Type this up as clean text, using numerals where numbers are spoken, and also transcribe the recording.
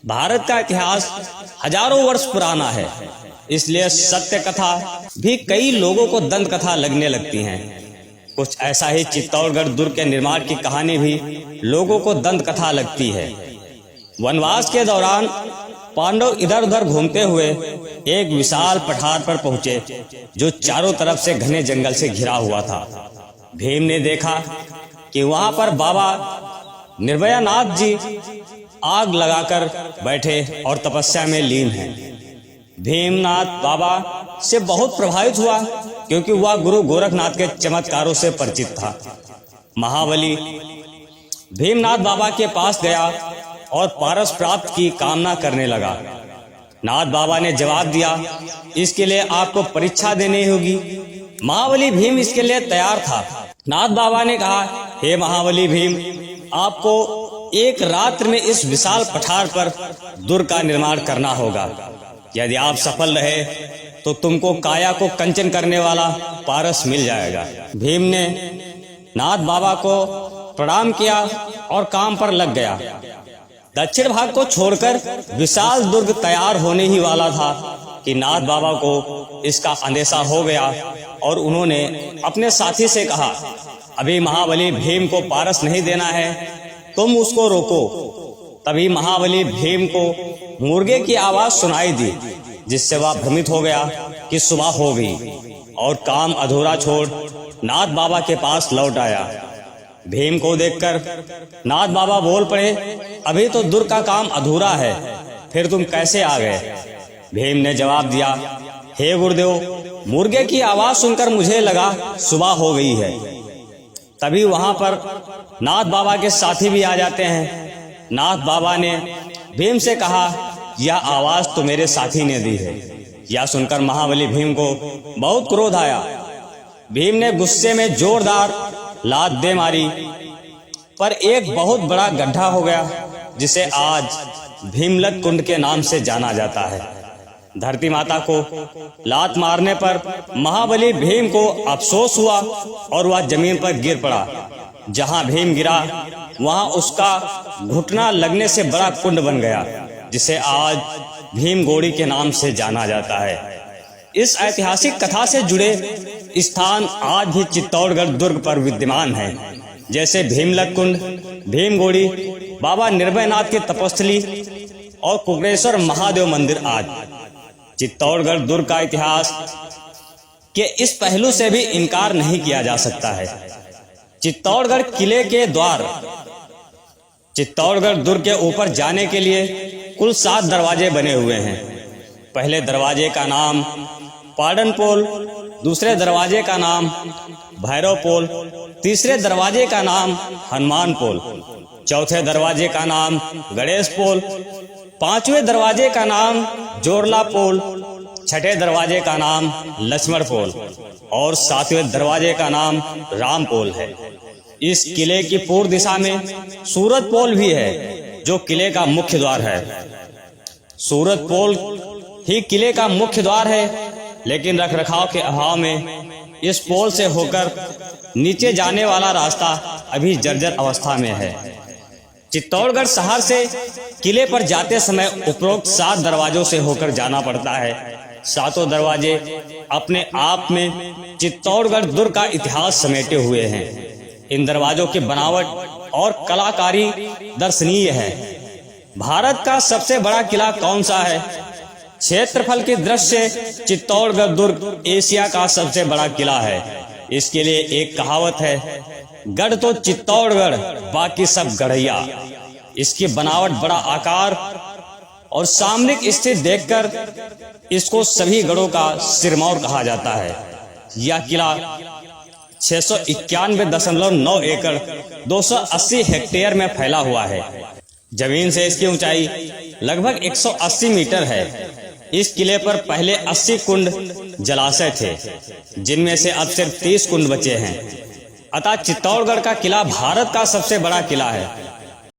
भारत का इतिहास हजारों वर्ष पुराना है, इसलिए सत्य कथा भी कई लोगों को दंत कथा लगने लगती हैं। कुछ ऐसा ही चित्तौड़गढ़ दुर्ग के निर्माण की कहानी भी लोगों को दंत कथा लगती है। वनवास के दौरान पांडव इधर उधर घूमते हुए एक विशाल पठार पर पहुंचे, जो चारों तरफ से घने जंगल से घिरा हुआ था। भीम ने देखा कि वहां पर बाबा निर्भयानाथ जी आग लगाकर बैठे और तपस्या में लीन हैं। भीमनाथ बाबा से बहुत प्रभावित हुआ, क्योंकि वह गुरु गोरखनाथ के चमत्कारों से परिचित था। महाबली भीमनाथ बाबा के पास गया और पारस प्राप्त की कामना करने लगा। नाथ बाबा ने जवाब दिया, इसके लिए आपको परीक्षा देनी होगी। महाबली भीम इसके लिए तैयार था। नाथ बाबा ने कहा, हे महाबली भीम, आपको एक रात्र में इस विशाल पठार पर दुर्ग का निर्माण करना होगा। यदि आप सफल रहे तो तुमको काया को कंचन करने वाला पारस मिल जाएगा। भीम ने नाथ बाबा को प्रणाम किया और काम पर लग गया। दक्षिण भाग को छोड़कर विशाल दुर्ग तैयार होने ही वाला था कि नाथ बाबा को इसका अंदेशा हो गया और उन्होंने अपने साथी से कहा, अभी महाबली भीम को पारस नहीं देना है, तुम उसको रोको। तभी महाबली भीम को मुर्गे की आवाज सुनाई दी, जिससे वह भ्रमित हो गया कि सुबह हो गई और काम अधूरा छोड़ नाथ बाबा के पास लौट आया। भीम को देखकर नाथ बाबा बोल पड़े, अभी तो दुर्ग का काम अधूरा है, फिर तुम कैसे आ गए? भीम ने जवाब दिया, हे गुरुदेव, मुर्गे की आवाज सुनकर मुझे लगा सुबह हो गई है। तभी वहां पर नाथ बाबा के साथी भी आ जाते हैं। नाथ बाबा ने भीम से कहा, यह आवाज तो मेरे साथी ने दी है। यह सुनकर महाबली भीम को बहुत क्रोध आया। भीम ने गुस्से में जोरदार लात दे मारी, पर एक बहुत बड़ा गड्ढा हो गया, जिसे आज भीमलत कुंड के नाम से जाना जाता है। धरती माता को लात मारने पर महाबली भीम को अफसोस हुआ और वह जमीन पर गिर पड़ा। जहां भीम गिरा वहां उसका घुटना लगने से बड़ा कुंड बन गया, जिसे आज भीम गोड़ी के नाम से जाना जाता है। इस ऐतिहासिक कथा से जुड़े स्थान आज भी चित्तौड़गढ़ दुर्ग पर विद्यमान हैं, जैसे भीमलत कुंड, भीम गोड़ी, बाबा निर्भयनाथ की तपस्थली और कुकड़ेश्वर महादेव मंदिर। आज चित्तौड़गढ़ दुर्ग का इतिहास के इस पहलू से भी इनकार नहीं किया जा सकता है। चित्तौड़गढ़ किले के द्वार। चित्तौड़गढ़ दुर्ग के ऊपर जाने के लिए कुल 7 दरवाजे बने हुए हैं। पहले दरवाजे का नाम पाटन पोल, दूसरे दरवाजे का नाम भैरव पोल, तीसरे दरवाजे का नाम हनुमान पोल, चौथे दरवाजे का नाम गणेश पोल, पांचवें दरवाजे का नाम जोरला पोल, छठे दरवाजे का नाम लक्ष्मण पोल और सातवें दरवाजे का नाम राम पोल है। इस किले की पूर्व दिशा में सूरत पोल भी है, जो किले का मुख्य द्वार है। सूरत पोल ही किले का मुख्य द्वार है, लेकिन रखरखाव के अभाव में इस पोल से होकर नीचे जाने वाला रास्ता अभी जर्जर अवस्था में है। चित्तौड़गढ़ शहर से किले पर जाते समय उपरोक्त 7 दरवाजों से होकर जाना पड़ता है। सातों दरवाजे अपने आप में चित्तौड़गढ़ दुर्ग का इतिहास समेटे हुए हैं। इन दरवाजों की बनावट और कलाकारी दर्शनीय है। भारत का सबसे बड़ा किला कौन सा है? क्षेत्रफल की दृष्टि से चित्तौड़गढ़ दुर्ग एशिया का सबसे बड़ा किला है। इसके लिए एक कहावत है, गढ़ तो चित्तौड़गढ़, बाकी सब गढ़ैया। इसकी बनावट, बड़ा आकार और सामरिक स्थिति देखकर इसको सभी गढ़ों का सिरमौर कहा जाता है। यह किला 691.9 एकड़ 280 हेक्टेयर में फैला हुआ है। जमीन से इसकी ऊंचाई लगभग 180 मीटर है। इस किले पर पहले 80 कुंड जलाशय थे, जिनमें से अब सिर्फ 30 कुंड बचे हैं। अतः चित्तौड़गढ़ का किला भारत का सबसे बड़ा किला है।